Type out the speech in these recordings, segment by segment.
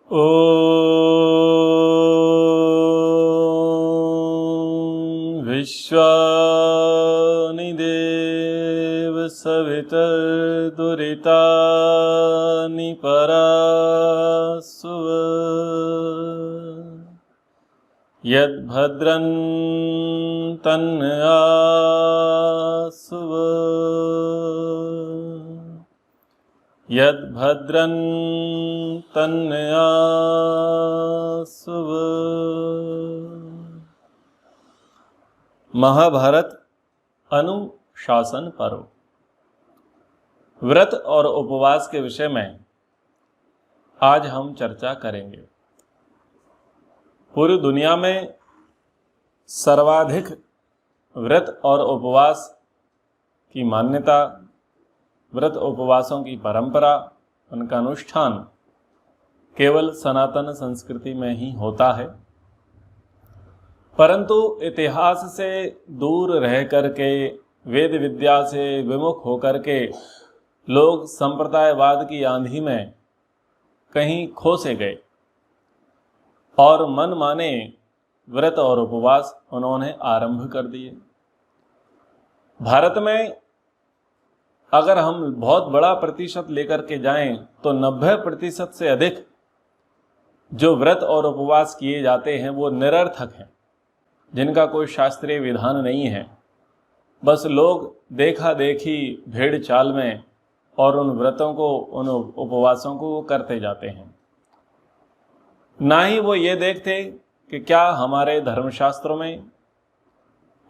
ॐ विश्वानि देव सवितर्दुरितानि परासुव यद्भद्रं तन्नयासुव यद्भद्रं तन्नयासुव। महाभारत अनुशासन पर्व। व्रत और उपवास के विषय में आज हम चर्चा करेंगे। पूरी दुनिया में सर्वाधिक व्रत और उपवास की मान्यता, व्रत उपवासों की परंपरा, उनका अनुष्ठान केवल सनातन संस्कृति में ही होता है। परंतु इतिहास से दूर रह करके, वेद विद्या से विमुख होकर के लोग संप्रदायवाद की आंधी में कहीं खो से गए और मन माने व्रत और उपवास उन्होंने आरंभ कर दिए। भारत में अगर हम बहुत बड़ा प्रतिशत लेकर के जाएं तो 90% से अधिक जो व्रत और उपवास किए जाते हैं वो निरर्थक हैं, जिनका कोई शास्त्रीय विधान नहीं है। बस लोग देखा देखी भेड़ चाल में और उन व्रतों को, उन उपवासों को वो करते जाते हैं। ना ही वो ये देखते कि क्या हमारे धर्मशास्त्रों में,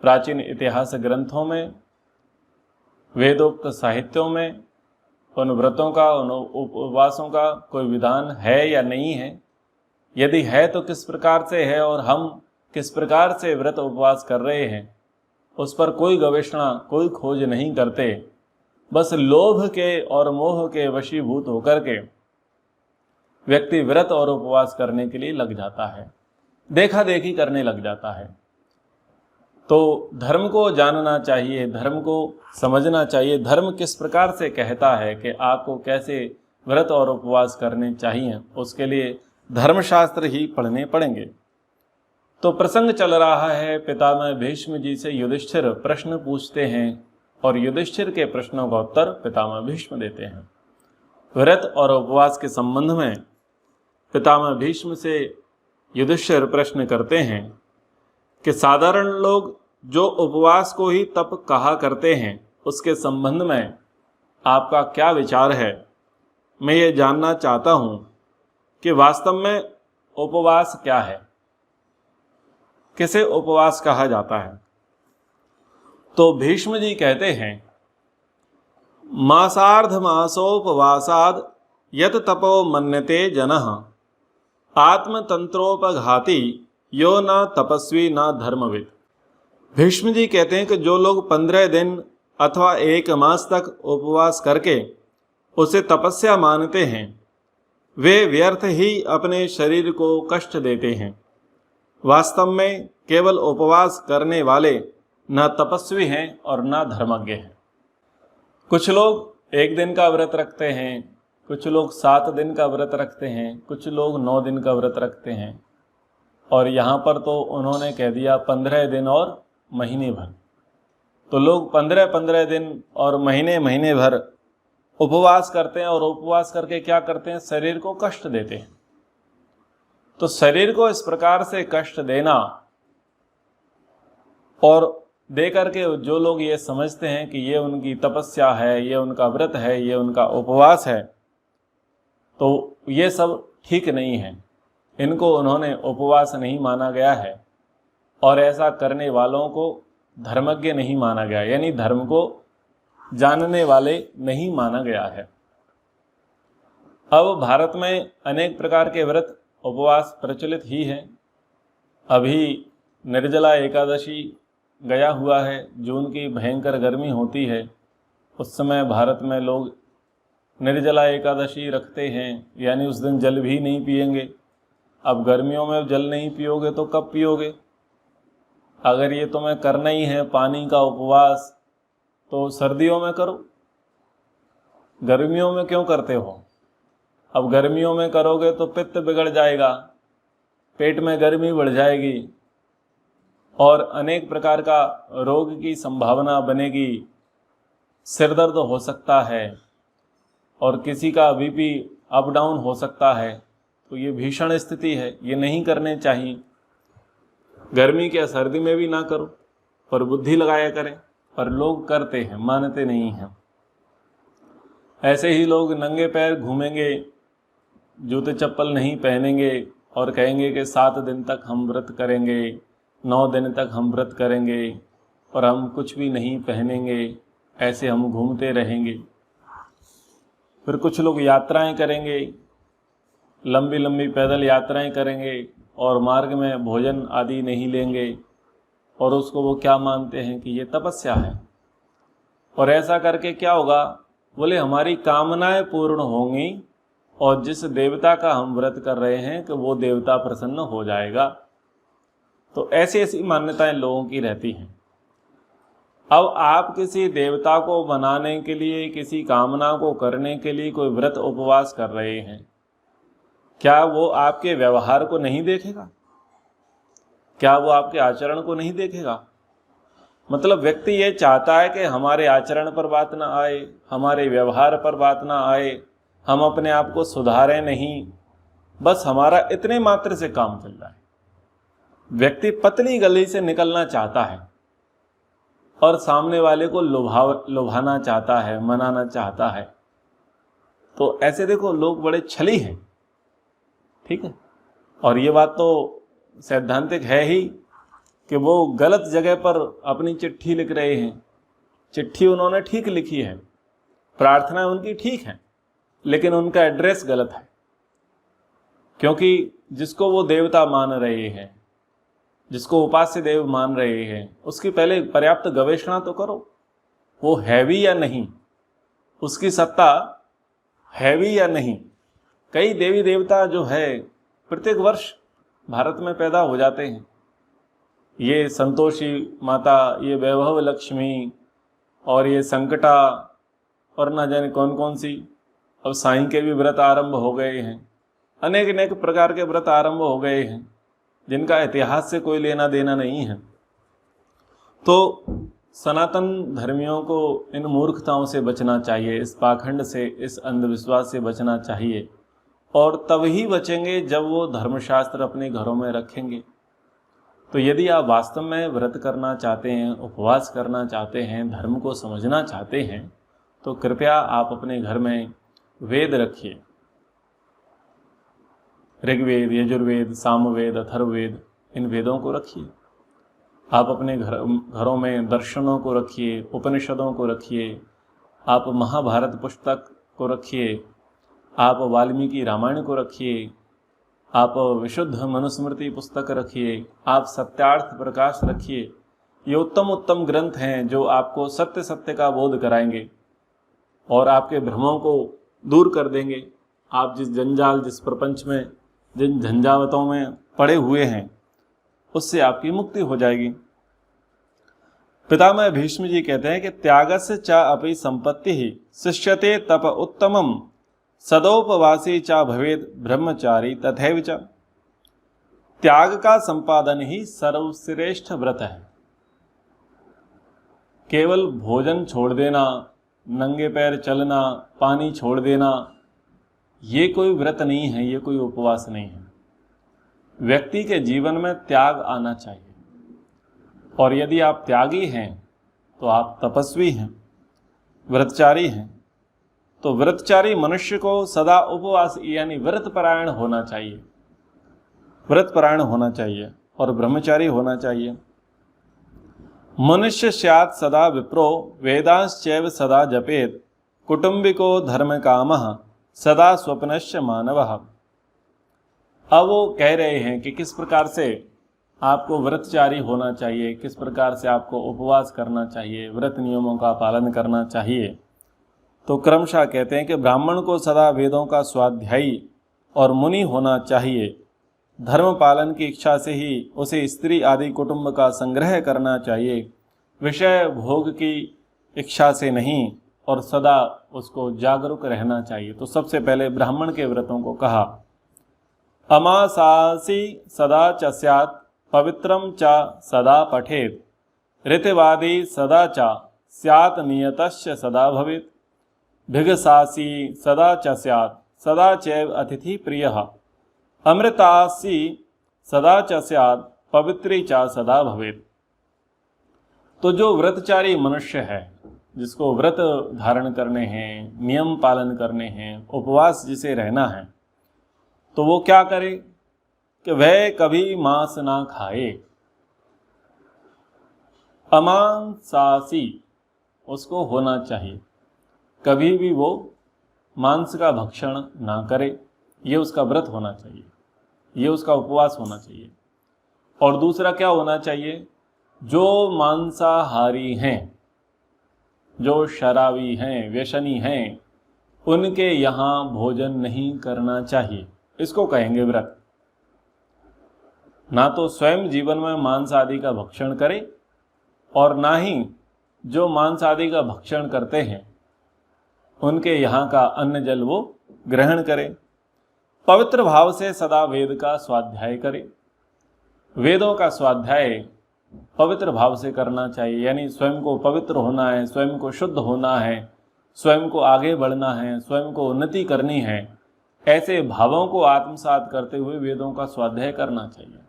प्राचीन इतिहास ग्रंथों में, वेदोक्त साहित्यों में उन व्रतों का, उन उपवासों का कोई विधान है या नहीं है। यदि है तो किस प्रकार से है और हम किस प्रकार से व्रत उपवास कर रहे हैं, उस पर कोई गवेषणा, कोई खोज नहीं करते। बस लोभ के और मोह के वशीभूत होकर के व्यक्ति व्रत और उपवास करने के लिए लग जाता है, देखा देखी करने लग जाता है। तो धर्म को जानना चाहिए, धर्म को समझना चाहिए। धर्म किस प्रकार से कहता है कि आपको कैसे व्रत और उपवास करने चाहिए, उसके लिए धर्मशास्त्र ही पढ़ने पड़ेंगे। तो प्रसंग चल रहा है, पितामह भीष्म जी से युधिष्ठिर प्रश्न पूछते हैं और युधिष्ठिर के प्रश्नों का उत्तर पितामह भीष्म देते हैं। व्रत और उपवास के संबंध में पितामह भीष्म से युधिष्ठिर प्रश्न करते हैं कि साधारण लोग जो उपवास को ही तप कहा करते हैं, उसके संबंध में आपका क्या विचार है। मैं ये जानना चाहता हूँ कि वास्तव में उपवास क्या है, किसे उपवास कहा जाता है। तो भीष्म जी कहते हैं, मासार्ध मासोपवासाद यत तपो मन्यते जनः आत्मतंत्रोपघाती यो न तपस्वी न धर्मविद। भीष्म जी कहते हैं कि जो लोग 15 दिन अथवा 1 मास तक उपवास करके उसे तपस्या मानते हैं, वे व्यर्थ ही अपने शरीर को कष्ट देते हैं। वास्तव में केवल उपवास करने वाले न तपस्वी हैं और न धर्मज्ञ हैं। कुछ लोग 1 दिन का व्रत रखते हैं, कुछ लोग 7 दिन का व्रत रखते हैं, कुछ लोग 9 दिन का व्रत रखते हैं, और यहाँ पर तो उन्होंने कह दिया 15 दिन और महीने भर। तो लोग 15-15 दिन और महीने भर उपवास करते हैं और उपवास करके क्या करते हैं, शरीर को कष्ट देते हैं। तो शरीर को इस प्रकार से कष्ट देना और दे करके जो लोग ये समझते हैं कि ये उनकी तपस्या है, ये उनका व्रत है, ये उनका उपवास है, तो ये सब ठीक नहीं है। इनको उन्होंने उपवास नहीं माना गया है और ऐसा करने वालों को धर्मज्ञ नहीं माना गया, यानी धर्म को जानने वाले नहीं माना गया है। अब भारत में अनेक प्रकार के व्रत उपवास प्रचलित ही हैं। अभी निर्जला एकादशी गया हुआ है, जून की भयंकर गर्मी होती है, उस समय भारत में लोग निर्जला एकादशी रखते हैं, यानी उस दिन जल भी नहीं पिएंगे। अब गर्मियों में जल नहीं पियोगे तो कब पियोगे? अगर ये तुम्हें करना ही है पानी का उपवास, तो सर्दियों में करो, गर्मियों में क्यों करते हो? अब गर्मियों में करोगे तो पित्त बिगड़ जाएगा, पेट में गर्मी बढ़ जाएगी और अनेक प्रकार का रोग की संभावना बनेगी, सिर दर्द हो सकता है और किसी का बीपी अप डाउन हो सकता है। तो ये भीषण स्थिति है, ये नहीं करने चाहिए। गर्मी क्या सर्दी में भी ना करो, पर बुद्धि लगाया करें। पर लोग करते हैं, मानते नहीं हैं। ऐसे ही लोग नंगे पैर घूमेंगे, जूते चप्पल नहीं पहनेंगे और कहेंगे कि 7 दिन तक हम व्रत करेंगे, 9 दिन तक हम व्रत करेंगे और हम कुछ भी नहीं पहनेंगे, ऐसे हम घूमते रहेंगे। फिर कुछ लोग यात्राएं करेंगे, लंबी लंबी पैदल यात्राएं करेंगे और मार्ग में भोजन आदि नहीं लेंगे और उसको वो क्या मानते हैं कि ये तपस्या है। और ऐसा करके क्या होगा, बोले हमारी कामनाएं पूर्ण होंगी और जिस देवता का हम व्रत कर रहे हैं कि वो देवता प्रसन्न हो जाएगा। तो ऐसी ऐसी मान्यताएं लोगों की रहती हैं। अब आप किसी देवता को बनाने के लिए, किसी कामना को करने के लिए कोई व्रत उपवास कर रहे हैं, क्या वो आपके व्यवहार को नहीं देखेगा? क्या वो आपके आचरण को नहीं देखेगा? मतलब व्यक्ति ये चाहता है कि हमारे आचरण पर बात ना आए, हमारे व्यवहार पर बात ना आए, हम अपने आप को सुधारें नहीं, बस हमारा इतने मात्र से काम चल रहा है। व्यक्ति पतली गली से निकलना चाहता है और सामने वाले को लुभाना चाहता है, मनाना चाहता है। तो ऐसे देखो लोग बड़े छली हैं, ठीक है। और ये बात तो सैद्धांतिक है ही कि वो गलत जगह पर अपनी चिट्ठी लिख रहे हैं। चिट्ठी उन्होंने ठीक लिखी है, प्रार्थना उनकी ठीक है, लेकिन उनका एड्रेस गलत है। क्योंकि जिसको वो देवता मान रहे हैं, जिसको उपास्य देव मान रहे हैं, उसकी पहले पर्याप्त गवेषणा तो करो, वो है भी या नहीं, उसकी सत्ता है भी या नहीं। कई देवी देवता जो है प्रत्येक वर्ष भारत में पैदा हो जाते हैं। ये संतोषी माता, ये वैभव लक्ष्मी और ये संकटा और ना जाने कौन कौन सी, अब साईं के भी व्रत आरंभ हो गए हैं। अनेक अनेक प्रकार के व्रत आरंभ हो गए हैं जिनका इतिहास से कोई लेना देना नहीं है। तो सनातन धर्मियों को इन मूर्खताओं से बचना चाहिए, इस पाखंड से, इस अंधविश्वास से बचना चाहिए। और तब ही बचेंगे जब वो धर्मशास्त्र अपने घरों में रखेंगे। तो यदि आप वास्तव में व्रत करना चाहते हैं, उपवास करना चाहते हैं, धर्म को समझना चाहते हैं, तो कृपया आप अपने घर में वेद रखिए। ऋग्वेद, यजुर्वेद, सामवेद, अथर्ववेद, इन वेदों को रखिए। आप अपने घरों में दर्शनों को रखिए, उपनिषदों को रखिए, आप महाभारत पुस्तक को रखिए, आप वाल्मीकि रामायण को रखिए, आप विशुद्ध मनुस्मृति पुस्तक रखिए, आप सत्यार्थ प्रकाश रखिए। ये उत्तम उत्तम ग्रंथ हैं जो आपको सत्य सत्य का बोध कराएंगे और आपके भ्रमों को दूर कर देंगे। आप जिस जंजाल, जिस प्रपंच में, जिन झंझावतों में पड़े हुए हैं, उससे आपकी मुक्ति हो जाएगी। पितामह भीष्म जी कहते हैं कि त्यागस्य च अपि संपत्ति ही शिष्यते तप उत्तमम सदोपवासी चा भवेद ब्रह्मचारी तथैव च। त्याग का संपादन ही सर्वश्रेष्ठ व्रत है। केवल भोजन छोड़ देना, नंगे पैर चलना, पानी छोड़ देना, ये कोई व्रत नहीं है, ये कोई उपवास नहीं है। व्यक्ति के जीवन में त्याग आना चाहिए। और यदि आप त्यागी हैं तो आप तपस्वी हैं, व्रतचारी हैं। तो व्रतचारी मनुष्य को सदा उपवास यानी व्रतपरायण होना चाहिए, व्रतपरायण होना चाहिए और ब्रह्मचारी होना चाहिए। मनुष्य स्यात् सदा विप्रो वेदांश्चैव सदा जपेत कुटुंबिको धर्म कामः सदा स्वप्नश्च मानवः। अब वो कह रहे हैं कि किस प्रकार से आपको व्रतचारी होना चाहिए, किस प्रकार से आपको उपवास करना चाहिए, व्रत नियमों का पालन करना चाहिए। तो क्रमशः कहते हैं कि ब्राह्मण को सदा वेदों का स्वाध्यायी और मुनि होना चाहिए। धर्म पालन की इच्छा से ही उसे स्त्री आदि कुटुंब का संग्रह करना चाहिए, विषय भोग की इच्छा से नहीं। और सदा उसको जागरूक रहना चाहिए। तो सबसे पहले ब्राह्मण के व्रतों को कहा, अमासासी सदा च स्यात् पवित्रम च सदा पठेत् ऋतवादी सदा च स्यात् नियतश्च सदा भवेत् भिगसासी सदा च स्यात् सदा चैव अतिथि प्रियः अमृतासी सदा च स्यात् पवित्री च सदा भवेत्। तो जो व्रतचारी मनुष्य है, जिसको व्रत धारण करने हैं, नियम पालन करने हैं, उपवास जिसे रहना है, तो वो क्या करे कि वह कभी मांस ना खाए। अमांसासी उसको होना चाहिए, कभी भी वो मांस का भक्षण ना करे। ये उसका व्रत होना चाहिए, ये उसका उपवास होना चाहिए। और दूसरा क्या होना चाहिए, जो मांसाहारी हैं, जो शराबी हैं, व्यसनी हैं, उनके यहाँ भोजन नहीं करना चाहिए। इसको कहेंगे व्रत। ना तो स्वयं जीवन में मांस आदि का भक्षण करे और ना ही जो मांस आदि का भक्षण करते हैं उनके यहाँ का अन्न जल वो ग्रहण करे। पवित्र भाव से सदा वेद का स्वाध्याय करे। वेदों का स्वाध्याय पवित्र भाव से करना चाहिए, यानी स्वयं को पवित्र होना है, स्वयं को शुद्ध होना है, स्वयं को आगे बढ़ना है, स्वयं को उन्नति करनी है। ऐसे भावों को आत्मसात करते हुए वेदों का स्वाध्याय करना चाहिए।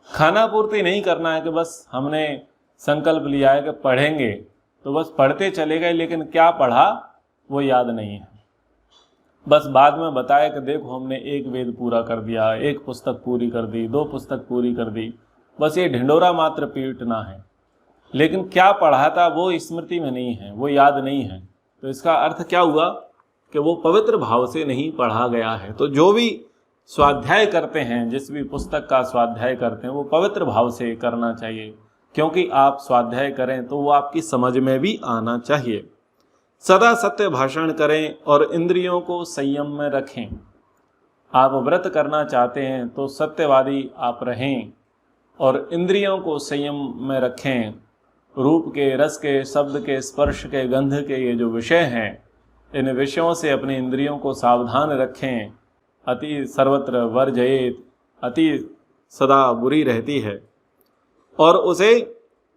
खाना पूर्ति नहीं करना है कि बस हमने संकल्प लिया है कि पढ़ेंगे तो बस पढ़ते चले गए, लेकिन क्या पढ़ा वो याद नहीं है। बस बाद में बताया कि देखो हमने एक वेद पूरा कर दिया, एक पुस्तक पूरी कर दी, 2 पुस्तक पूरी कर दी, बस ये ढिंडोरा मात्र पीटना है, लेकिन क्या पढ़ा था वो स्मृति में नहीं है, वो याद नहीं है। तो इसका अर्थ क्या हुआ कि वो पवित्र भाव से नहीं पढ़ा गया है। तो जो भी स्वाध्याय करते हैं, जिस भी पुस्तक का स्वाध्याय करते हैं, वो पवित्र भाव से करना चाहिए, क्योंकि आप स्वाध्याय करें तो वो आपकी समझ में भी आना चाहिए। सदा सत्य भाषण करें और इंद्रियों को संयम में रखें। आप व्रत करना चाहते हैं तो सत्यवादी आप रहें और इंद्रियों को संयम में रखें। रूप के, रस के, शब्द के, स्पर्श के, गंध के ये जो विषय हैं, इन विषयों से अपनी इंद्रियों को सावधान रखें। अति सर्वत्र वर्जयेत, अति सदा बुरी रहती है। और उसे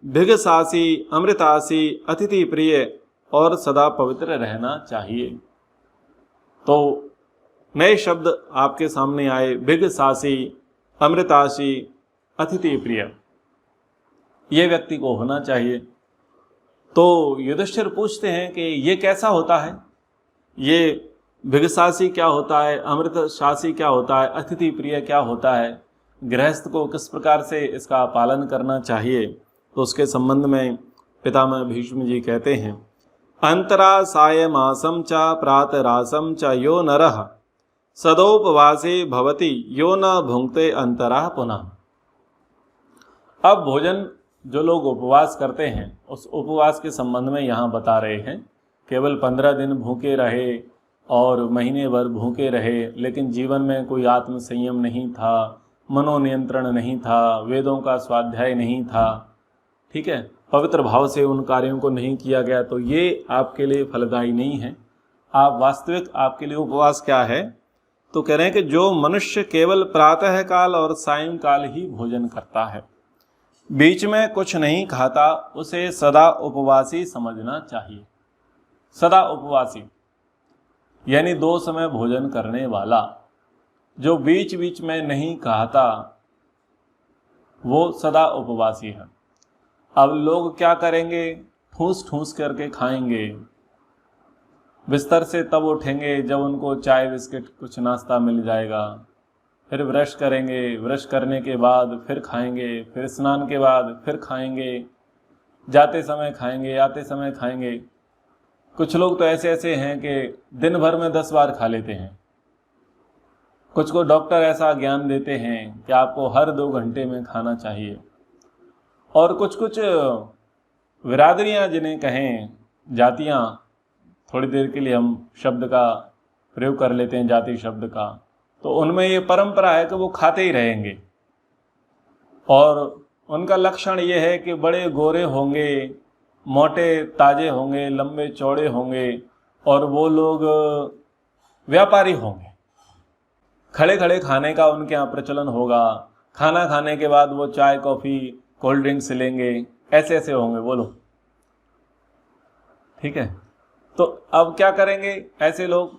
भिगसासी, अमृतासी, अतिथि प्रिय और सदा पवित्र रहना चाहिए। तो नए शब्द आपके सामने आए, भिगसासी, अमृतासी, अतिथि प्रिय, ये व्यक्ति को होना चाहिए। तो युधिष्ठिर पूछते हैं कि ये कैसा होता है, ये भिगसासी क्या होता है, अमृतशासी क्या होता है, अतिथि प्रिय क्या होता है, गृहस्थ को किस प्रकार से इसका पालन करना चाहिए। तो उसके संबंध में पितामह भीष्म जी कहते हैं, अंतरा सायमासम च प्रातरासम च यो नरः सदोपवासे भवति यो न भुंक्ते अंतरा पुनः। अब भोजन जो लोग उपवास करते हैं उस उपवास के संबंध में यहाँ बता रहे हैं। केवल 15 दिन भूखे रहे और महीने भर भूखे रहे, लेकिन जीवन में कोई आत्म संयम नहीं था, मनोनियंत्रण नहीं था, वेदों का स्वाध्याय नहीं था, ठीक है, पवित्र भाव से उन कार्यों को नहीं किया गया, तो ये आपके लिए फलदायी नहीं है। आप वास्तविक आपके लिए उपवास क्या है, तो कह रहे हैं कि जो मनुष्य केवल प्रातः काल और सायंकाल ही भोजन करता है, बीच में कुछ नहीं खाता, उसे सदा उपवासी समझना चाहिए। सदा उपवासी यानी 2 समय भोजन करने वाला। जो बीच बीच में नहीं खाता वो सदा उपवासी है। अब लोग क्या करेंगे, ठूस ठूस करके खाएंगे, बिस्तर से तब उठेंगे जब उनको चाय बिस्किट कुछ नाश्ता मिल जाएगा, फिर ब्रश करेंगे, ब्रश करने के बाद फिर खाएंगे, फिर स्नान के बाद फिर खाएंगे, जाते समय खाएंगे, आते समय खाएंगे। कुछ लोग तो ऐसे ऐसे हैं कि दिन भर में 10 बार खा लेते हैं। कुछ को डॉक्टर ऐसा ज्ञान देते हैं कि आपको हर 2 घंटे में खाना चाहिए। और कुछ कुछ बिरादरियां जिन्हें कहें, जातियां, थोड़ी देर के लिए हम शब्द का प्रयोग कर लेते हैं जाति शब्द का, तो उनमें ये परंपरा है कि वो खाते ही रहेंगे और उनका लक्षण ये है कि बड़े गोरे होंगे मोटे ताजे होंगे, लंबे चौड़े होंगे, और वो लोग व्यापारी होंगे। खड़े खड़े खाने का उनके यहाँ प्रचलन होगा। खाना खाने के बाद वो चाय कॉफ़ी कोल्ड ड्रिंक्स लेंगे, ऐसे ऐसे होंगे वो लोग। ठीक है, तो अब क्या करेंगे ऐसे लोग?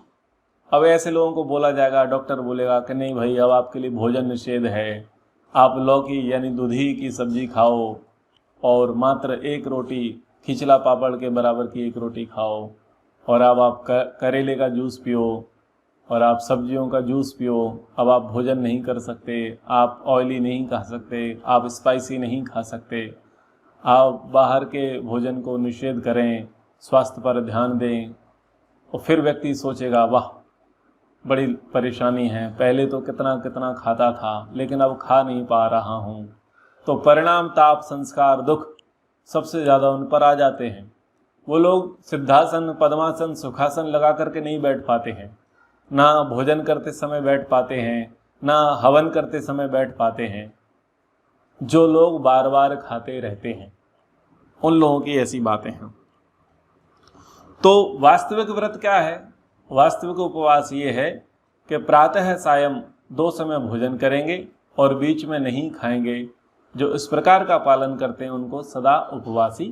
अब ऐसे लोगों को बोला जाएगा, डॉक्टर बोलेगा कि नहीं भाई, अब आपके लिए भोजन निषेध है, आप लौकी यानी दूधी की सब्जी खाओ और मात्र एक रोटी, खिचला पापड़ के बराबर की एक रोटी खाओ, और अब आप करेले का जूस पियो, और आप सब्जियों का जूस पियो। अब आप भोजन नहीं कर सकते, आप ऑयली नहीं खा सकते, आप स्पाइसी नहीं खा सकते, आप बाहर के भोजन को निषेध करें, स्वास्थ्य पर ध्यान दें। और फिर व्यक्ति सोचेगा, वाह बड़ी परेशानी है, पहले तो कितना कितना खाता था लेकिन अब खा नहीं पा रहा हूँ। तो परिणाम, ताप, संस्कार, दुख सबसे ज़्यादा उन पर आ जाते हैं। वो लोग सिद्धासन, पद्मासन, सुखासन लगा करके नहीं बैठ पाते हैं, ना भोजन करते समय बैठ पाते हैं, ना हवन करते समय बैठ पाते हैं। जो लोग बार बार खाते रहते हैं उन लोगों की ऐसी बातें हैं। तो वास्तविक व्रत क्या है? वास्तविक उपवास ये है कि प्रातः सायं 2 समय भोजन करेंगे और बीच में नहीं खाएंगे। जो इस प्रकार का पालन करते हैं उनको सदा उपवासी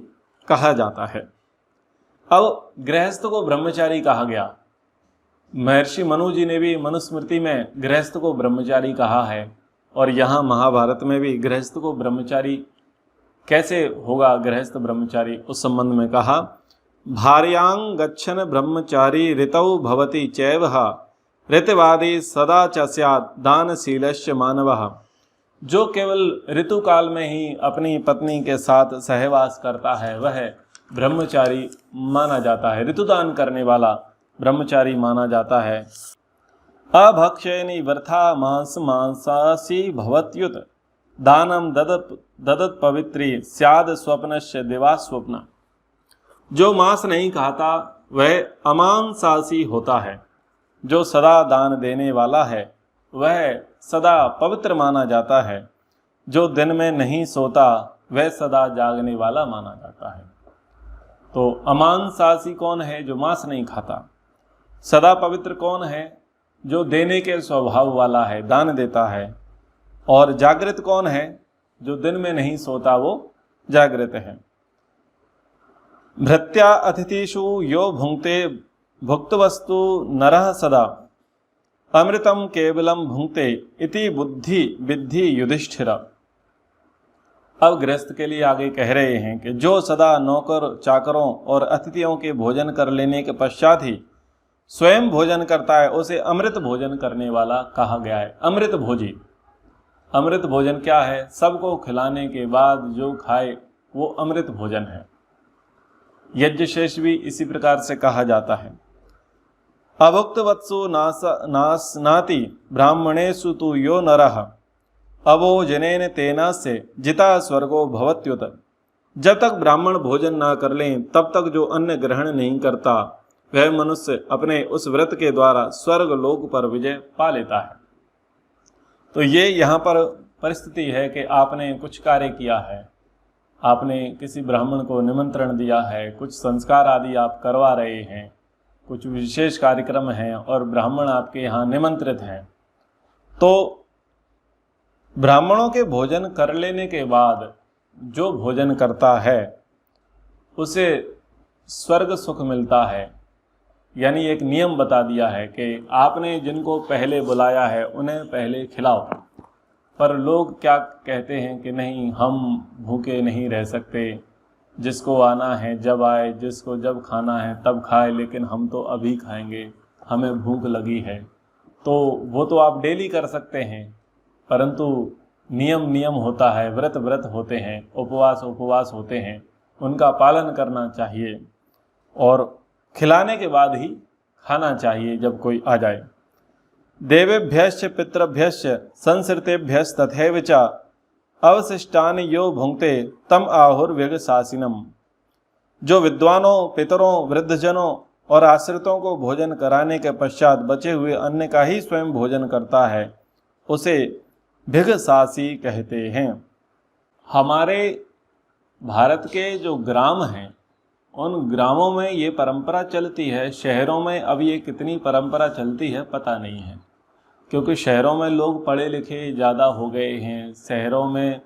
कहा जाता है। अब गृहस्थ को ब्रह्मचारी कहा गया। महर्षि मनु जी ने भी मनुस्मृति में गृहस्थ को ब्रह्मचारी कहा है, और यहाँ महाभारत में भी गृहस्थ को ब्रह्मचारी कैसे होगा, गृहस्थ ब्रह्मचारी, उस संबंध में कहा, भार्यां गच्छन ब्रह्मचारी ऋतौ भवति चैवह ऋतवादी सदा च स्यात् दानशीलस्य मानवः। जो केवल ऋतु काल में ही अपनी पत्नी के साथ सहवास करता है वह ब्रह्मचारी माना जाता है, ऋतुदान करने वाला ब्रह्मचारी माना जाता है। अभक्षयनि वृथा मांस मांसासी भवत्युत दानम ददत पवित्री स्याद स्वप्नस्य दिवा स्वप्न। जो मांस नहीं खाता वह अमांसासी होता है, जो सदा दान देने वाला है वह सदा पवित्र माना जाता है, जो दिन में नहीं सोता वह सदा जागने वाला माना जाता है। तो अमांसासी कौन है? जो मांस नहीं खाता। सदा पवित्र कौन है? जो देने के स्वभाव वाला है, दान देता है। और जागृत कौन है? जो दिन में नहीं सोता वो जागृत है। भृत्या अतिथिषु यो भुंक्ते भुक्तवस्तु नरः सदा अमृतम केवलम भुंक्ते इति बुद्धि विद्धि युधिष्ठिर। अब गृहस्थ के लिए आगे कह रहे हैं कि जो सदा नौकर चाकरों और अतिथियों के भोजन कर लेने के पश्चात ही स्वयं भोजन करता है उसे अमृत भोजन करने वाला कहा गया है। अमृत भोजी। अमृत भोजन क्या है? सबको खिलाने के बाद जो खाए वो अमृत भोजन है। यज्ञ शेष भी इसी प्रकार से कहा जाता है। अभुक्तवत्सु नास्नाति ब्राह्मणेषु तु यो नरः अभोजनेन तेनास्य जिता स्वर्गो भवत्युत। जब तक ब्राह्मण भोजन ना कर लें तब तक जो अन्न ग्रहण नहीं करता वह मनुष्य अपने उस व्रत के द्वारा स्वर्ग लोक पर विजय पा लेता है। तो ये यहाँ पर परिस्थिति है कि आपने कुछ कार्य किया है, आपने किसी ब्राह्मण को निमंत्रण दिया है, कुछ संस्कार आदि आप करवा रहे हैं, कुछ विशेष कार्यक्रम हैं और ब्राह्मण आपके यहाँ निमंत्रित हैं। तो ब्राह्मणों के भोजन कर लेने के बाद जो भोजन करता है उसे स्वर्ग सुख मिलता है। यानी एक नियम बता दिया है कि आपने जिनको पहले बुलाया है उन्हें पहले खिलाओ। पर लोग क्या कहते हैं कि नहीं, हम भूखे नहीं रह सकते, जिसको आना है जब आए, जिसको जब खाना है तब खाए, लेकिन हम तो अभी खाएंगे, हमें भूख लगी है। तो वो तो आप डेली कर सकते हैं, परंतु नियम होता है, व्रत होते हैं, उपवास होते हैं, उनका पालन करना चाहिए और खिलाने के बाद ही खाना चाहिए जब कोई आ जाए। देवेभ्यश्च पितृभ्यश्च संसृतेभ्यश्च तथैव च अवशिष्टानि यो भुंक्ते तम आहुर्व्यगशासिनम। जो विद्वानों, पितरों, वृद्धजनों और आश्रितों को भोजन कराने के पश्चात बचे हुए अन्न का ही स्वयं भोजन करता है उसे भिगशासी कहते हैं। हमारे भारत के जो ग्राम हैं उन ग्रामों में ये परंपरा चलती है, शहरों में अब ये कितनी परंपरा चलती है पता नहीं है, क्योंकि शहरों में लोग पढ़े लिखे ज़्यादा हो गए हैं। शहरों में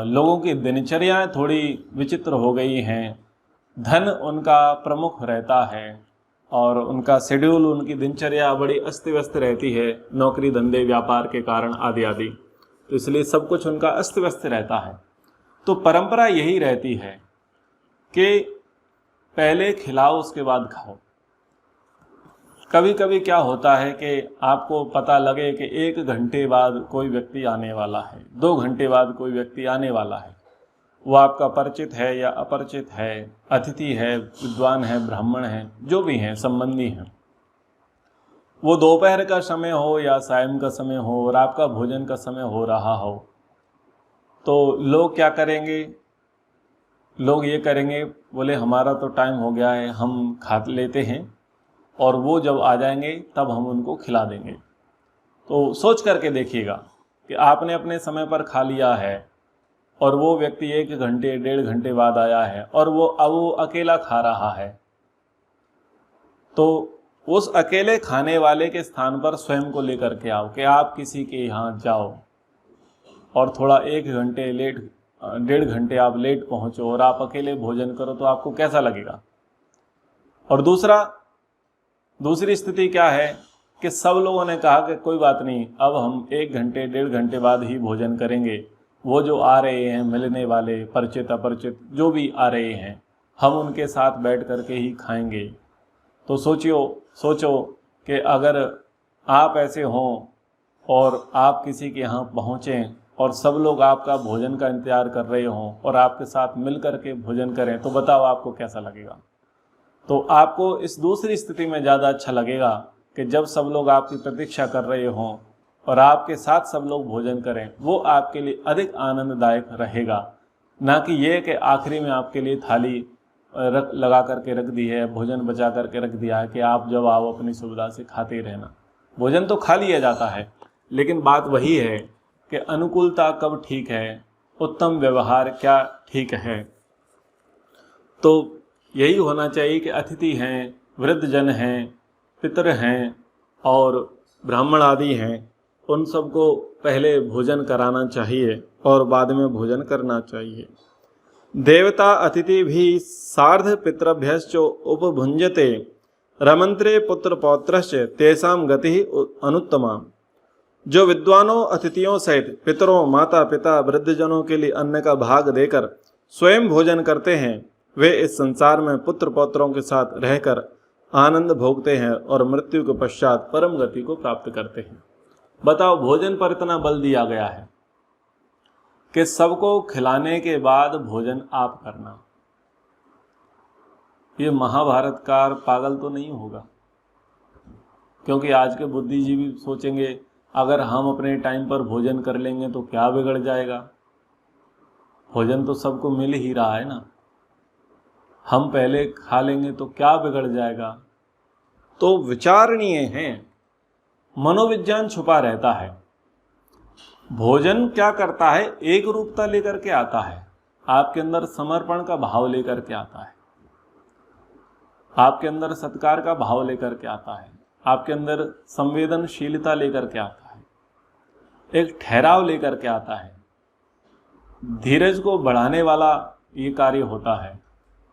लोगों की दिनचर्याएं थोड़ी विचित्र हो गई हैं। धन उनका प्रमुख रहता है और उनका शेड्यूल, उनकी दिनचर्या बड़ी अस्त व्यस्त रहती है, नौकरी धंधे व्यापार के कारण आदि आदि। तो इसलिए सब कुछ उनका अस्त व्यस्त रहता है। तो परंपरा यही रहती है कि पहले खिलाओ उसके बाद खाओ। कभी कभी क्या होता है कि आपको पता लगे कि 1 घंटे बाद कोई व्यक्ति आने वाला है, 2 घंटे बाद कोई व्यक्ति आने वाला है, वो आपका परिचित है या अपरिचित है, अतिथि है, विद्वान है, ब्राह्मण है, जो भी हैं, संबंधी हैं। वो दोपहर का समय हो या सायं का समय हो और आपका भोजन का समय हो रहा हो, तो लोग क्या करेंगे? लोग ये करेंगे, बोले हमारा तो टाइम हो गया है, हम खा लेते हैं और वो जब आ जाएंगे तब हम उनको खिला देंगे। तो सोच करके देखिएगा कि आपने अपने समय पर खा लिया है और वो व्यक्ति 1 घंटे 1.5 घंटे बाद आया है और वो अकेला खा रहा है, तो उस अकेले खाने वाले के स्थान पर स्वयं को लेकर के आओ कि आप किसी के यहाँ जाओ और थोड़ा 1 घंटे लेट, 1.5 घंटे आप लेट पहुँचो और आप अकेले भोजन करो, तो आपको कैसा लगेगा? और दूसरी स्थिति क्या है कि सब लोगों ने कहा कि कोई बात नहीं, अब हम 1 घंटे 1.5 घंटे बाद ही भोजन करेंगे, वो जो आ रहे हैं मिलने वाले, परिचित अपरिचित जो भी आ रहे हैं, हम उनके साथ बैठ करके ही खाएंगे। तो सोचो कि अगर आप ऐसे हों और आप किसी के यहाँ पहुँचें और सब लोग आपका भोजन का इंतज़ार कर रहे हों और आपके साथ मिल कर के भोजन करें, तो बताओ आपको कैसा लगेगा? तो आपको इस दूसरी स्थिति में ज़्यादा अच्छा लगेगा कि जब सब लोग आपकी प्रतीक्षा कर रहे हों और आपके साथ सब लोग भोजन करें, वो आपके लिए अधिक आनंददायक रहेगा, ना कि ये कि आखिरी में आपके लिए थाली लगा करके रख दी है, भोजन बचा करके रख दिया है कि आप जब आओ अपनी सुविधा से खाते रहना। भोजन तो खा लिया जाता है, लेकिन बात वही है कि अनुकूलता कब ठीक है, उत्तम व्यवहार क्या ठीक है। तो यही होना चाहिए कि अतिथि हैं, वृद्धजन हैं, पितर हैं और ब्राह्मण आदि हैं, उन सबको पहले भोजन कराना चाहिए और बाद में भोजन करना चाहिए। देवता अतिथि भी सार्ध पितृभ्यश्च उपभुंजते रमंत्रे पुत्र पौत्रश्च तेषां गति अनुत्तमा। जो विद्वानों अतिथियों सहित पितरों, माता पिता, वृद्धजनों के लिए अन्न का भाग देकर स्वयं भोजन करते हैं, वे इस संसार में पुत्र पौत्रों के साथ रहकर आनंद भोगते हैं और मृत्यु के पश्चात परम गति को प्राप्त करते हैं। बताओ, भोजन पर इतना बल दिया गया है कि सबको खिलाने के बाद भोजन आप करना। ये महाभारतकार पागल तो नहीं होगा? क्योंकि आज के बुद्धिजीवी सोचेंगे अगर हम अपने टाइम पर भोजन कर लेंगे तो क्या बिगड़ जाएगा, भोजन तो सबको मिल ही रहा है ना, हम पहले खा लेंगे तो क्या बिगड़ जाएगा। तो विचारणीय है, मनोविज्ञान छुपा रहता है। भोजन क्या करता है? एक रूपता लेकर के आता है, आपके अंदर समर्पण का भाव लेकर के आता है, आपके अंदर सत्कार का भाव लेकर के आता है, आपके अंदर संवेदनशीलता लेकर के आता है, एक ठहराव लेकर के आता है। धीरज को बढ़ाने वाला ये कार्य होता है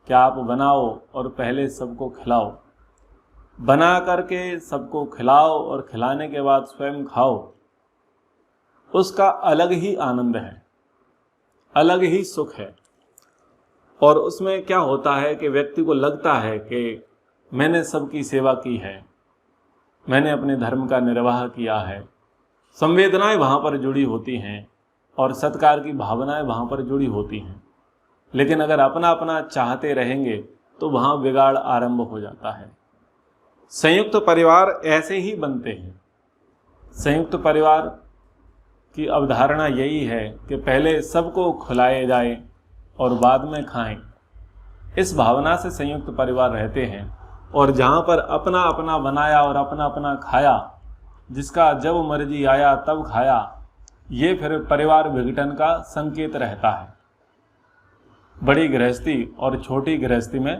कि आप बनाओ और पहले सबको खिलाओ, बना करके सबको खिलाओ और खिलाने के बाद स्वयं खाओ। उसका अलग ही आनंद है, अलग ही सुख है। और उसमें क्या होता है कि व्यक्ति को लगता है कि मैंने सबकी सेवा की है, मैंने अपने धर्म का निर्वाह किया है। संवेदनाएं वहाँ पर जुड़ी होती हैं और सत्कार की भावनाएं वहाँ पर जुड़ी होती हैं। लेकिन अगर अपना अपना चाहते रहेंगे तो वहाँ बिगाड़ आरंभ हो जाता है। संयुक्त परिवार ऐसे ही बनते हैं। संयुक्त परिवार की अवधारणा यही है कि पहले सबको खिलाए जाए और बाद में खाएं। इस भावना से संयुक्त परिवार रहते हैं और जहाँ पर अपना अपना बनाया और अपना अपना खाया, जिसका जब मर्जी आया तब खाया, ये फिर परिवार विघटन का संकेत रहता है। बड़ी गृहस्थी और छोटी गृहस्थी में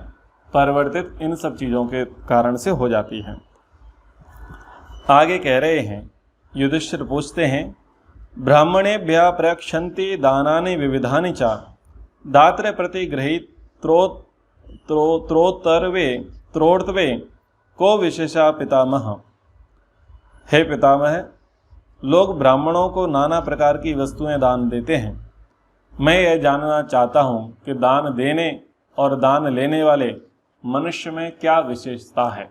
परिवर्तित इन सब चीज़ों के कारण से हो जाती है। आगे कह रहे हैं, युधिष्ठिर पूछते हैं, ब्राह्मणेभ्यः प्रयक्षन्ति दानानि विविधानि च दात्र प्रति गृहीत त्रोर्तवे को विशेषा पितामह। हे पितामह, लोग ब्राह्मणों को नाना प्रकार की वस्तुएं दान देते हैं। मैं यह जानना चाहता हूँ कि दान देने और दान लेने वाले मनुष्य में क्या विशेषता है।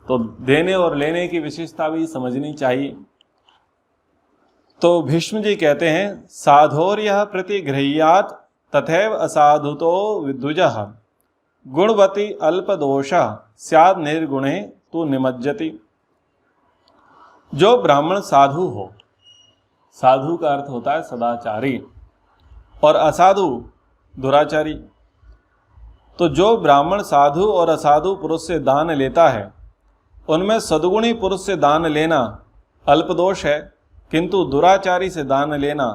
तो देने और लेने की विशेषता भी समझनी चाहिए। तो भीष्म जी कहते हैं, साधोर्यः प्रतिगृह्यात् तथैव असाधुतो विद्विजः गुणवती अल्पदोषः स्याद् निर्गुणे तु निमज्जति। जो ब्राह्मण साधु हो, साधु का अर्थ होता है सदाचारी, और असाधु दुराचारी। तो जो ब्राह्मण साधु और असाधु पुरुष से दान लेता है, उनमें सद्गुणी पुरुष से दान लेना अल्पदोष है, किंतु दुराचारी से दान लेना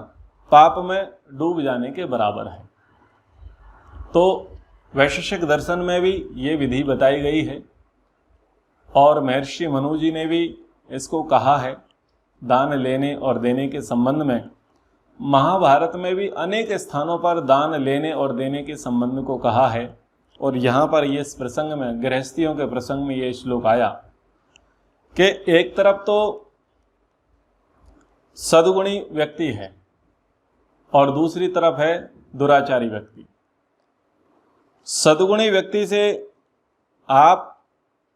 पाप में डूब जाने के बराबर है। तो वैशेषिक दर्शन में भी ये विधि बताई गई है और महर्षि मनु जी ने भी इसको कहा है दान लेने और देने के संबंध में। महाभारत में भी अनेक स्थानों पर दान लेने और देने के संबंध को कहा है, और यहाँ पर ये इस प्रसंग में, गृहस्थियों के प्रसंग में ये श्लोक आया कि एक तरफ तो सद्गुणी व्यक्ति है और दूसरी तरफ है दुराचारी व्यक्ति। सद्गुणी व्यक्ति से आप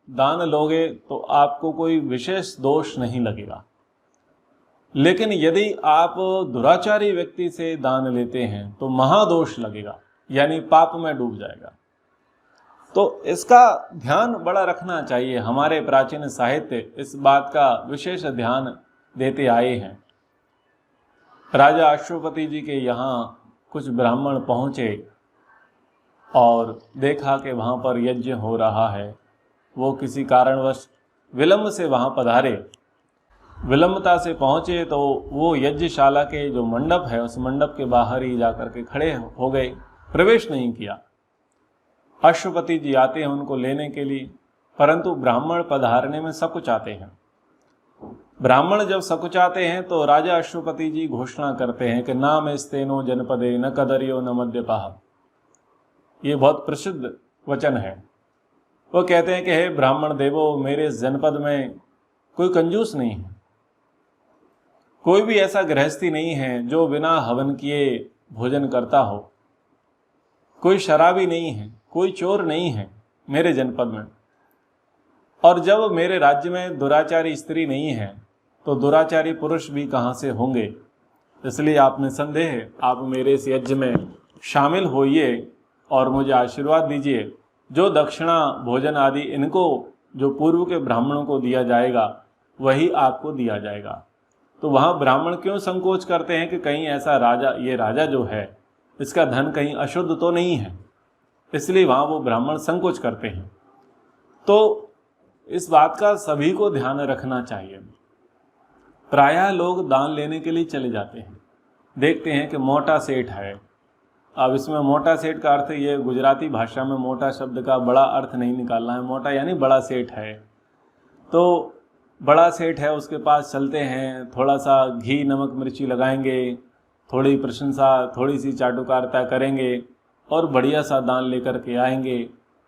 दान लोगे तो आपको कोई विशेष दोष नहीं लगेगा, लेकिन यदि आप दुराचारी व्यक्ति से दान लेते हैं तो महादोष लगेगा, यानी पाप में डूब जाएगा। तो इसका ध्यान बड़ा रखना चाहिए। हमारे प्राचीन साहित्य इस बात का विशेष ध्यान देते आए हैं। राजा अश्वपति जी के यहाँ कुछ ब्राह्मण पहुँचे और देखा कि वहाँ पर यज्ञ हो रहा है। वो किसी कारणवश विलंब से वहाँ पधारे, विलंबता से पहुँचे तो वो यज्ञशाला के जो मंडप है उस मंडप के बाहर ही जाकर के खड़े हो गए, प्रवेश नहीं किया। अश्वपति जी आते हैं उनको लेने के लिए, परंतु ब्राह्मण पधारने में सकुचाते हैं। ब्राह्मण जब सकुचाते हैं तो राजा अश्वपति जी घोषणा करते हैं कि नाम स्तेनो जनपदे न कदर्यो न मद्यपाः। ये बहुत प्रसिद्ध वचन है। वो कहते हैं कि हे ब्राह्मण देवो, मेरे जनपद में कोई कंजूस नहीं है, कोई भी ऐसा गृहस्थी नहीं है जो बिना हवन किए भोजन करता हो, कोई शराबी नहीं है, कोई चोर नहीं है मेरे जनपद में। और जब मेरे राज्य में दुराचारी स्त्री नहीं है तो दुराचारी पुरुष भी कहाँ से होंगे। इसलिए आप निसंदेह आप मेरे इस यज्ञ में शामिल होइए और मुझे आशीर्वाद दीजिए। जो दक्षिणा भोजन आदि इनको जो पूर्व के ब्राह्मणों को दिया जाएगा वही आपको दिया जाएगा। तो वहाँ ब्राह्मण क्यों संकोच करते हैं कि कहीं ऐसा राजा, ये राजा जो है इसका धन कहीं अशुद्ध तो नहीं है, इसलिए वहाँ वो ब्राह्मण संकोच करते हैं। तो इस बात का सभी को ध्यान रखना चाहिए। प्रायः लोग दान लेने के लिए चले जाते हैं, देखते हैं कि मोटा सेठ है। अब इसमें मोटा सेठ का अर्थ ये गुजराती भाषा में मोटा शब्द का बड़ा अर्थ नहीं निकालना है। मोटा यानी बड़ा सेठ है, तो बड़ा सेठ है उसके पास चलते हैं, थोड़ा सा घी नमक मिर्ची लगाएंगे, थोड़ी प्रशंसा, थोड़ी सी चाटुकारिता करेंगे और बढ़िया सा दान लेकर के आएंगे।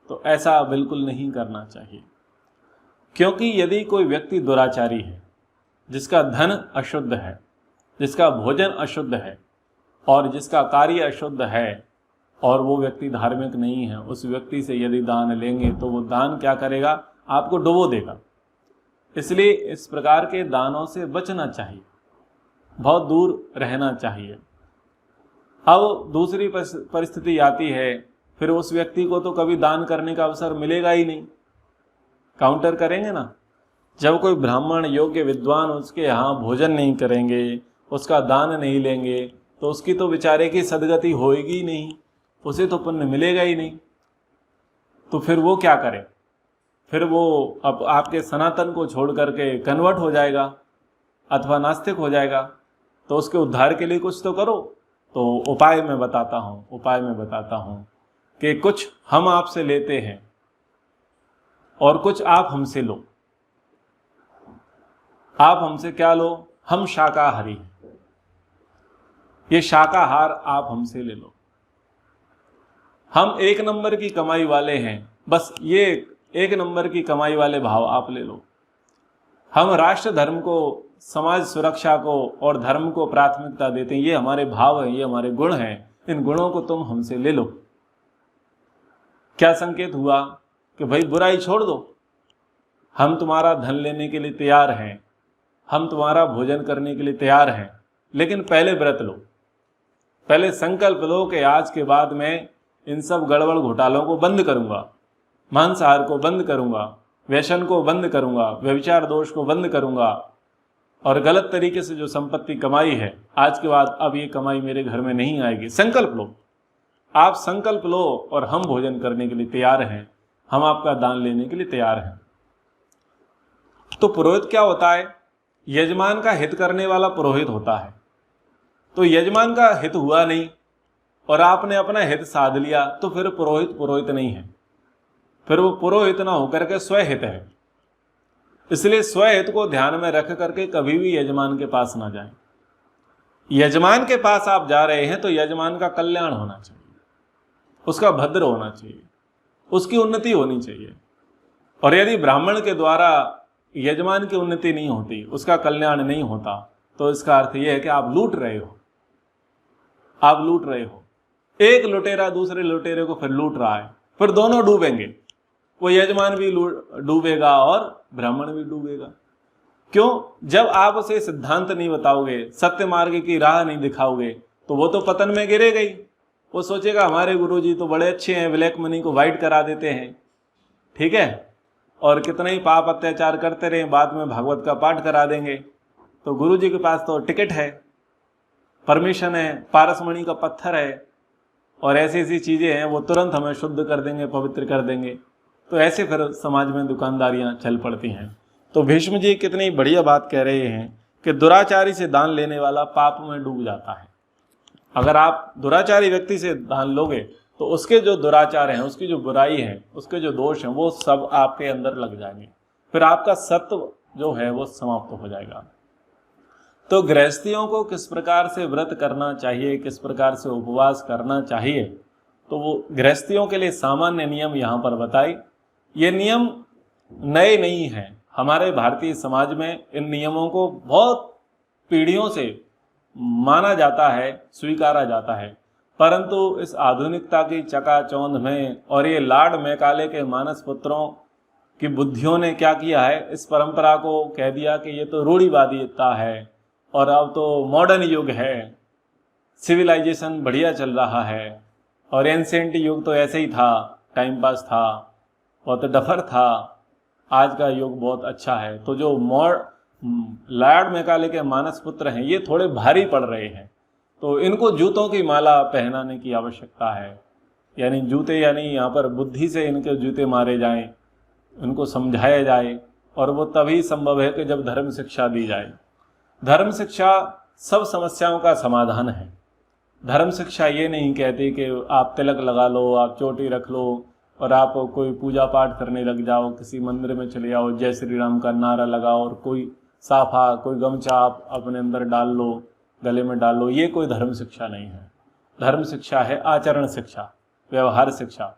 तो ऐसा बिल्कुल नहीं करना चाहिए, क्योंकि यदि कोई व्यक्ति दुराचारी है, जिसका धन अशुद्ध है, जिसका भोजन अशुद्ध है और जिसका कार्य अशुद्ध है, और वो व्यक्ति धार्मिक नहीं है, उस व्यक्ति से यदि दान लेंगे तो वो दान क्या करेगा, आपको डुबो देगा। इसलिए इस प्रकार के दानों से बचना चाहिए, बहुत दूर रहना चाहिए। अब दूसरी परिस्थिति आती है, फिर उस व्यक्ति को तो कभी दान करने का अवसर मिलेगा ही नहीं। काउंटर करेंगे ना, जब कोई ब्राह्मण योग्य विद्वान उसके यहाँ भोजन नहीं करेंगे, उसका दान नहीं लेंगे, तो उसकी तो बेचारे की सदगति होएगी ही नहीं, उसे तो पुण्य मिलेगा ही नहीं। तो फिर वो क्या करे, फिर वो अब आपके सनातन को छोड़ करके कन्वर्ट हो जाएगा अथवा नास्तिक हो जाएगा। तो उसके उद्धार के लिए कुछ तो करो, तो उपाय मैं बताता हूँ कि कुछ हम आपसे लेते हैं और कुछ आप हमसे लो। आप हमसे क्या लो? हम शाकाहारी हैं, ये शाकाहार आप हमसे ले लो। हम 1 नंबर की कमाई वाले हैं, बस ये 1 नंबर की कमाई वाले भाव आप ले लो। हम राष्ट्र धर्म को, समाज सुरक्षा को और धर्म को प्राथमिकता देते हैं, ये हमारे भाव हैं, ये हमारे गुण हैं, इन गुणों को तुम हमसे ले लो। क्या संकेत हुआ कि भाई बुराई छोड़ दो, हम तुम्हारा धन लेने के लिए तैयार हैं, हम तुम्हारा भोजन करने के लिए तैयार हैं, लेकिन पहले व्रत लो, पहले संकल्प लो कि आज के बाद मैं इन सब गड़बड़ घोटालों को बंद करूंगा, मांसाहार को बंद करूंगा, व्यसन को बंद करूंगा, व्यभिचार दोष को बंद करूंगा, और गलत तरीके से जो संपत्ति कमाई है आज के बाद अब ये कमाई मेरे घर में नहीं आएगी। संकल्प लो, आप संकल्प लो और हम भोजन करने के लिए तैयार हैं, हम आपका दान लेने के लिए तैयार हैं। तो पुरोहित क्या होता है? यजमान का हित करने वाला पुरोहित होता है। तो यजमान का हित हुआ नहीं और आपने अपना हित साध लिया, तो फिर पुरोहित नहीं है, फिर वो पुरोहित ना होकर के स्वहित है। इसलिए स्वहित को ध्यान में रख करके कभी भी यजमान के पास ना जाएं। यजमान के पास आप जा रहे हैं तो यजमान का कल्याण होना चाहिए, उसका भद्र होना चाहिए, उसकी उन्नति होनी चाहिए। और यदि ब्राह्मण के द्वारा यजमान की उन्नति नहीं होती, उसका कल्याण नहीं होता, तो इसका अर्थ यह है कि आप लूट रहे हो, आप लूट रहे हो। एक लुटेरा दूसरे लुटेरे को फिर लूट रहा है, फिर दोनों डूबेंगे, वो यजमान भी डूबेगा और ब्राह्मण भी डूबेगा। क्यों? जब आप उसे सिद्धांत नहीं बताओगे, सत्य मार्ग की राह नहीं दिखाओगे, तो वो तो पतन में गिरेगा ही। वो सोचेगा हमारे गुरुजी तो बड़े अच्छे हैं, ब्लैक मनी को वाइट करा देते हैं, ठीक है, और कितना ही पाप अत्याचार करते रहे, बाद में भागवत का पाठ करा देंगे। तो गुरुजी के पास तो टिकट है, परमिशन है, पारसमणि का पत्थर है, और ऐसी ऐसी चीज़ें हैं, वो तुरंत हमें शुद्ध कर देंगे, पवित्र कर देंगे। तो ऐसे फिर समाज में दुकानदारियां चल पड़ती हैं। तो भीष्म जी कितनी बढ़िया बात कह रहे हैं कि दुराचारी से दान लेने वाला पाप में डूब जाता है। अगर आप दुराचारी व्यक्ति से दान लोगे तो उसके जो दुराचार हैं, उसकी जो बुराई है, उसके जो दोष हैं, वो सब आपके अंदर लग जाएंगे, फिर आपका सत्व जो है वो समाप्त हो जाएगा। तो गृहस्थियों को किस प्रकार से व्रत करना चाहिए, किस प्रकार से उपवास करना चाहिए, तो वो गृहस्थियों के लिए सामान्य नियम यहाँ पर बताए। ये नियम नए नहीं हैं, हमारे भारतीय समाज में इन नियमों को बहुत पीढ़ियों से माना जाता है, स्वीकारा जाता है, परंतु इस आधुनिकता की चकाचौंध में और ये लाड मैकाले के मानस पुत्रों की बुद्धियों ने क्या किया है, इस परंपरा को कह दिया कि ये तो रूढ़िवादिता है और अब तो मॉडर्न युग है, सिविलाइजेशन बढ़िया चल रहा है, और एंसेंट युग तो ऐसे ही था, टाइम पास था, बहुत डफर था, आज का युग बहुत अच्छा है। तो जो लाड मैकाले के मानस पुत्र हैं ये थोड़े भारी पड़ रहे हैं, तो इनको जूतों की माला पहनाने की आवश्यकता है। यानी जूते, यानी यहाँ पर बुद्धि से इनके जूते मारे जाएं, इनको समझाया जाए, और वो तभी संभव है कि जब धर्म शिक्षा दी जाए। धर्म शिक्षा सब समस्याओं का समाधान है। धर्म शिक्षा ये नहीं कहती कि आप तिलक लगा लो, आप चोटी रख लो और आप कोई पूजा पाठ करने लग जाओ, किसी मंदिर में चले जाओ, जय श्री राम का नारा लगाओ और कोई साफा, कोई गमछा आप अपने अंदर डाल लो, गले में डाल लो। ये कोई धर्म शिक्षा नहीं है। धर्म शिक्षा है आचरण शिक्षा, व्यवहार शिक्षा,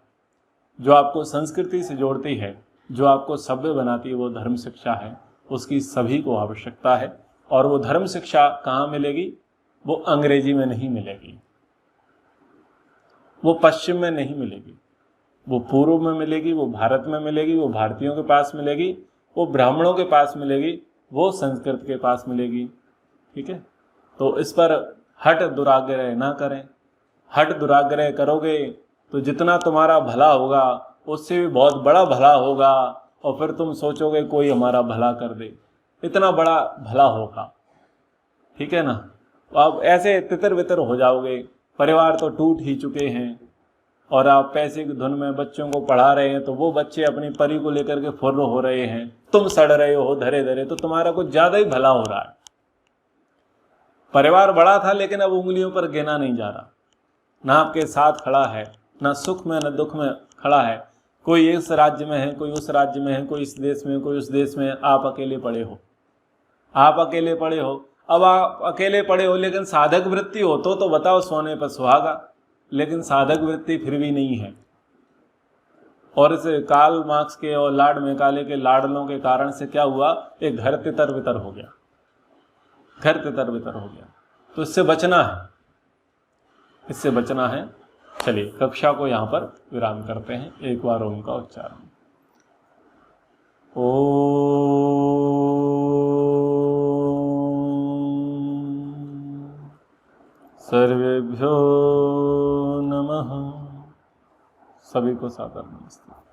जो आपको संस्कृति से जोड़ती है, जो आपको सभ्य बनाती है, वो धर्म शिक्षा है। उसकी सभी को आवश्यकता है। और वो धर्म शिक्षा कहाँ मिलेगी? वो अंग्रेजी में नहीं मिलेगी, वो पश्चिम में नहीं मिलेगी, वो पूर्व में मिलेगी, वो भारत में मिलेगी, वो भारतीयों के पास मिलेगी, वो ब्राह्मणों के पास मिलेगी, वो संस्कृत के पास मिलेगी। ठीक है, तो इस पर हठ दुराग्रह ना करें। हठ दुराग्रह करोगे तो जितना तुम्हारा भला होगा उससे भी बहुत बड़ा भला होगा, और फिर तुम सोचोगे कोई हमारा भला कर दे, इतना बड़ा भला होगा। ठीक है ना, तो आप ऐसे तितर बितर हो जाओगे। परिवार तो टूट ही चुके हैं और आप पैसे की धुन में बच्चों को पढ़ा रहे हैं, तो वो बच्चे अपनी परी को लेकर के फुर्र हो रहे हैं, तुम सड़ रहे हो धरे धरे, तो तुम्हारा कुछ ज़्यादा ही भला हो रहा है। परिवार बड़ा था लेकिन अब उंगलियों पर गिना नहीं जा रहा, ना आपके साथ खड़ा है, ना सुख में न दुख में खड़ा है। कोई इस राज्य में है, कोई उस राज्य में है, कोई इस देश में, कोई उस देश में, आप अकेले पड़े हो, आप अकेले पड़े हो। अब आप अकेले पड़े हो लेकिन साधक वृत्ति हो तो बताओ सोने पर सुहागा, लेकिन साधक वृत्ति फिर भी नहीं है। और इस काल मार्क्स के और लाड मैकाले के लाडलों के कारण से क्या हुआ, एक घर तितर बितर हो गया, घर तितर बितर हो गया। तो इससे बचना है, इससे बचना है। चलिए कक्षा को यहाँ पर विराम करते हैं। एक बार ओम का उच्चारण। ओ सर्वेभ्यो नमः। सभी को सादर नमस्ते।